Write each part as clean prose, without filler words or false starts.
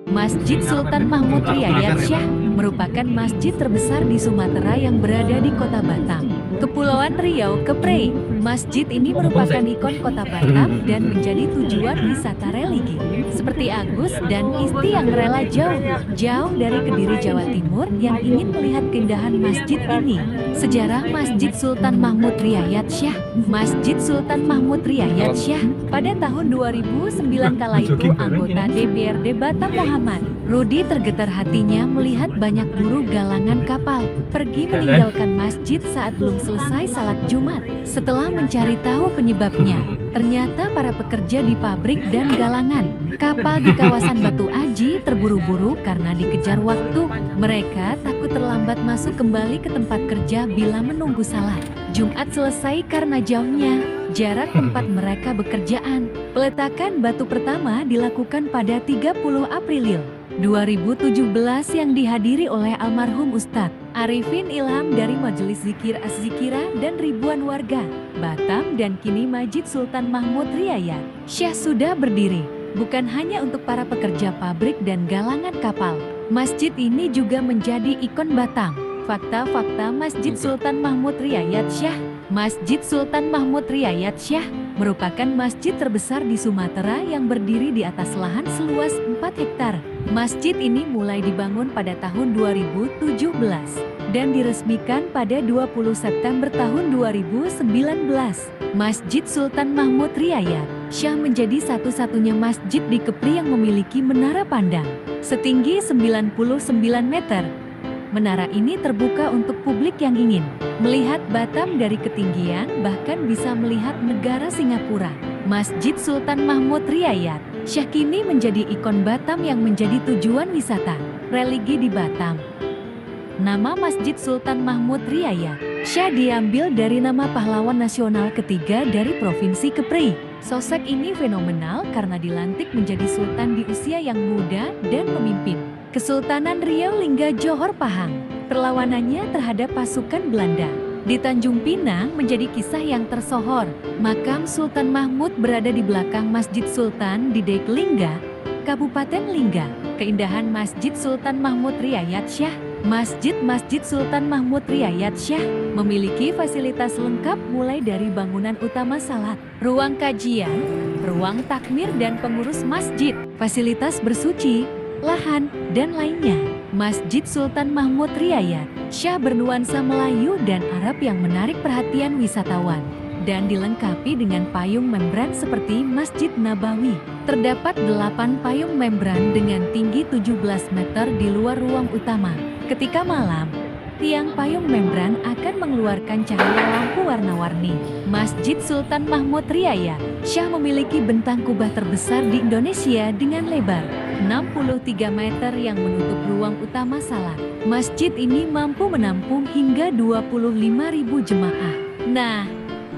Masjid Sultan Mahmud Riyad Shah merupakan masjid terbesar di Sumatera yang berada di Kota Batam, Kepulauan Riau, Kepri. Masjid ini merupakan ikon Kota Batam dan menjadi tujuan wisata religi, seperti Agus dan Isti yang rela jauh dari Kediri, Jawa Timur yang ingin melihat keindahan masjid ini. Sejarah Masjid Sultan Mahmud Riyad Shah. Masjid Sultan Mahmud Riyad Shah pada tahun 2009 kala itu anggota DPRD Batam Muhammad Rudi tergetar hatinya melihat banyak buruh galangan kapal pergi meninggalkan masjid saat belum selesai salat Jumat. Setelah mencari tahu penyebabnya, ternyata para pekerja di pabrik dan galangan kapal di kawasan Batu Aji terburu-buru karena dikejar waktu. Mereka takut terlambat masuk kembali ke tempat kerja bila menunggu salat Jumat selesai karena jauhnya jarak tempat mereka bekerjaan. Peletakan batu pertama dilakukan pada 30 April 2017 yang dihadiri oleh almarhum Ustadz Arifin Ilham dari Majelis Zikir Az-Zikira dan ribuan warga Batam, dan kini Masjid Sultan Mahmud Riyad Shah sudah berdiri bukan hanya untuk para pekerja pabrik dan galangan kapal. Masjid ini juga menjadi ikon Batam. Fakta-fakta Masjid Sultan Mahmud Riyad Shah. Masjid Sultan Mahmud Riyad Shah merupakan masjid terbesar di Sumatera yang berdiri di atas lahan seluas 4 hektar. Masjid ini mulai dibangun pada tahun 2017 dan diresmikan pada 20 September tahun 2019. Masjid Sultan Mahmud Riyad Shah menjadi satu-satunya masjid di Kepri yang memiliki menara pandang setinggi 99 meter. Menara ini terbuka untuk publik yang ingin melihat Batam dari ketinggian, bahkan bisa melihat negara Singapura. Masjid Sultan Mahmud Riyad Shah kini menjadi ikon Batam yang menjadi tujuan wisata religi di Batam. Nama Masjid Sultan Mahmud Riyad Shah diambil dari nama pahlawan nasional ketiga dari Provinsi Kepri. Sosok ini fenomenal karena dilantik menjadi sultan di usia yang muda dan memimpin Kesultanan Riau Lingga Johor Pahang. Perlawanannya terhadap pasukan Belanda di Tanjung Pinang menjadi kisah yang tersohor. Makam Sultan Mahmud berada di belakang Masjid Sultan di Dek Lingga, Kabupaten Lingga. Keindahan Masjid Sultan Mahmud Riyad Shah. Masjid Sultan Mahmud Riyad Shah memiliki fasilitas lengkap mulai dari bangunan utama salat, ruang kajian, ruang takmir dan pengurus masjid, fasilitas bersuci, lahan, dan lainnya. Masjid Sultan Mahmud Riyad Shah bernuansa Melayu dan Arab yang menarik perhatian wisatawan dan dilengkapi dengan payung membran seperti Masjid Nabawi. Terdapat 8 payung membran dengan tinggi 17 meter di luar ruang utama. Ketika malam, tiang payung membran akan mengeluarkan cahaya lampu warna-warni. Masjid Sultan Mahmud Riyad Shah memiliki bentang kubah terbesar di Indonesia dengan lebar 63 meter yang menutup ruang utama salat. Masjid ini mampu menampung hingga 25.000 jemaah. Nah,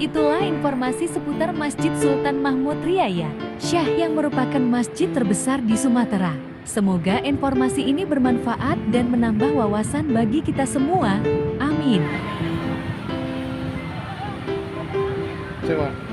itulah informasi seputar Masjid Sultan Mahmud Riyad Shah yang merupakan masjid terbesar di Sumatera. Semoga informasi ini bermanfaat dan menambah wawasan bagi kita semua. Amin. Coba.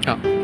Ya.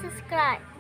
subscribe.